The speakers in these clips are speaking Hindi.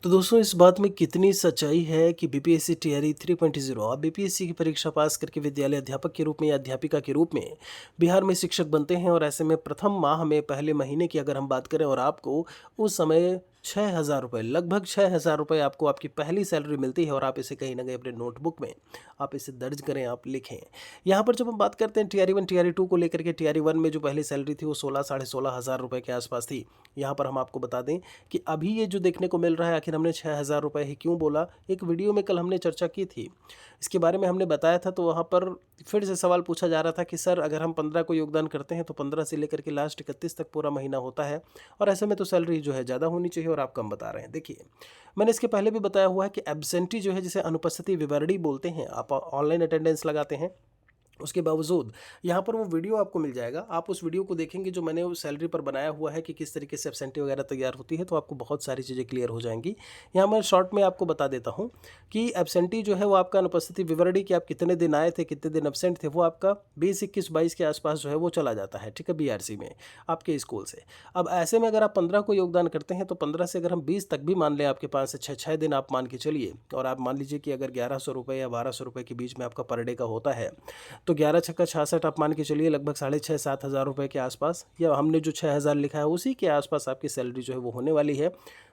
तो दोस्तों इस बात में कितनी सच्चाई है कि बीपीएससी टीआरई 3.0 आप बीपीएससी की परीक्षा पास करके विद्यालय अध्यापक के रूप में या अध्यापिका के रूप में बिहार में शिक्षक बनते हैं और ऐसे में प्रथम माह में पहले महीने की अगर हम बात करें और आपको उस समय 6,000 रुपये लगभग 6,000 रुपये आपको आपकी पहली सैलरी मिलती है और आप इसे कहीं ना कहीं अपने नोटबुक में आप इसे दर्ज करें, आप लिखें। यहाँ पर जब हम बात करते हैं टीआरई 1 टीआरई 2 को लेकर के, टीआरई 1 में जो पहली सैलरी थी वो 16 साढ़े 16 हज़ार रुपये के आसपास थी। यहाँ पर हम आपको बता दें कि अभी ये जो देखने को मिल रहा है, आखिर हमने 6,000 रुपये ही क्यों बोला, एक वीडियो में कल हमने चर्चा की थी, इसके बारे में हमने बताया था। तो वहाँ पर फिर से सवाल पूछा जा रहा था कि सर अगर हम 15 को योगदान करते हैं तो 15 से लेकर के लास्ट 31 तक पूरा महीना होता है और ऐसे में तो सैलरी जो है ज़्यादा होनी चाहिए और आप कम बता रहे हैं। देखिए, मैंने इसके पहले भी बताया हुआ है कि एब्सेंटी जो है, जिसे अनुपस्थिति विवरणी बोलते हैं, आप ऑनलाइन अटेंडेंस लगाते हैं, उसके बावजूद यहाँ पर वो वीडियो आपको मिल जाएगा। आप उस वीडियो को देखेंगे जो मैंने उस सैलरी पर बनाया हुआ है कि किस तरीके से एब्सेंटी वगैरह तैयार होती है, तो आपको बहुत सारी चीज़ें क्लियर हो जाएंगी। यहाँ मैं शॉर्ट में आपको बता देता हूँ कि एब्सेंटी जो है वो आपका अनुपस्थिति विवरणी कि आप कितने दिन आए थे, कितने दिन एब्सेंट थे, वो आपका 20, 21, 22 के आसपास जो है वो चला जाता है, ठीक है, बीआरसी में आपके स्कूल से। अब ऐसे में अगर आप 15 को योगदान करते हैं तो 15 से अगर हम 20 तक भी मान लें, आपके पास से 6 दिन आप मान के चलिए, और आप मान लीजिए कि अगर 1100 रुपये या 1200 रुपये के बीच में आपका पर डे का होता है, तो 11 छक्का 66 आप मान के चलिए लगभग 6,500 7,000 रुपये के आसपास, या हमने जो 6,000 लिखा है उसी के आसपास आपकी सैलरी जो है वो होने वाली है,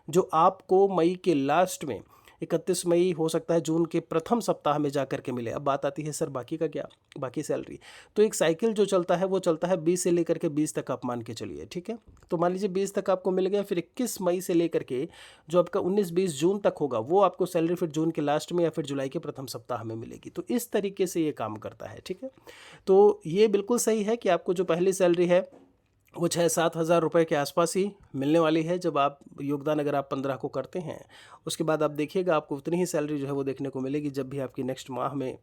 जो आपको मई के लास्ट में 31 मई हो सकता है जून के प्रथम सप्ताह में जा कर के मिले। अब बात आती है सर बाकी का क्या, बाकी सैलरी। तो एक साइकिल जो चलता है वो चलता है 20 से लेकर के 20 तक आप मान के चलिए, ठीक है। तो मान लीजिए 20 तक आपको मिल गया, फिर 21 मई से लेकर के जो आपका 19 20 जून तक होगा वो आपको सैलरी फिर जून के लास्ट में या फिर जुलाई के प्रथम सप्ताह में मिलेगी। तो इस तरीके से ये काम करता है, ठीक है। तो ये बिल्कुल सही है कि आपको जो पहली सैलरी है वो 6 7 हज़ार रुपये के आसपास ही मिलने वाली है जब आप योगदान अगर आप 15 को करते हैं। उसके बाद आप देखिएगा आपको उतनी ही सैलरी जो है वो देखने को मिलेगी जब भी आपकी नेक्स्ट माह में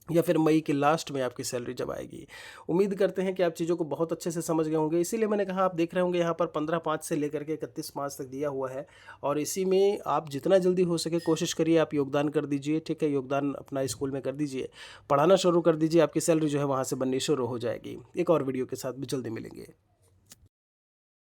या फिर मई के लास्ट में आपकी सैलरी जब आएगी। उम्मीद करते हैं कि आप चीज़ों को बहुत अच्छे से समझ गए होंगे, इसीलिए मैंने कहा, आप देख रहे होंगे यहाँ पर 15/5 से लेकर के 31/5 तक दिया हुआ है, और इसी में आप जितना जल्दी हो सके कोशिश करिए आप योगदान कर दीजिए, ठीक है। योगदान अपना स्कूल में कर दीजिए, पढ़ाना शुरू कर दीजिए, आपकी सैलरी जो है वहाँ से बननी शुरू हो जाएगी। एक और वीडियो के साथ भी जल्दी मिलेंगे।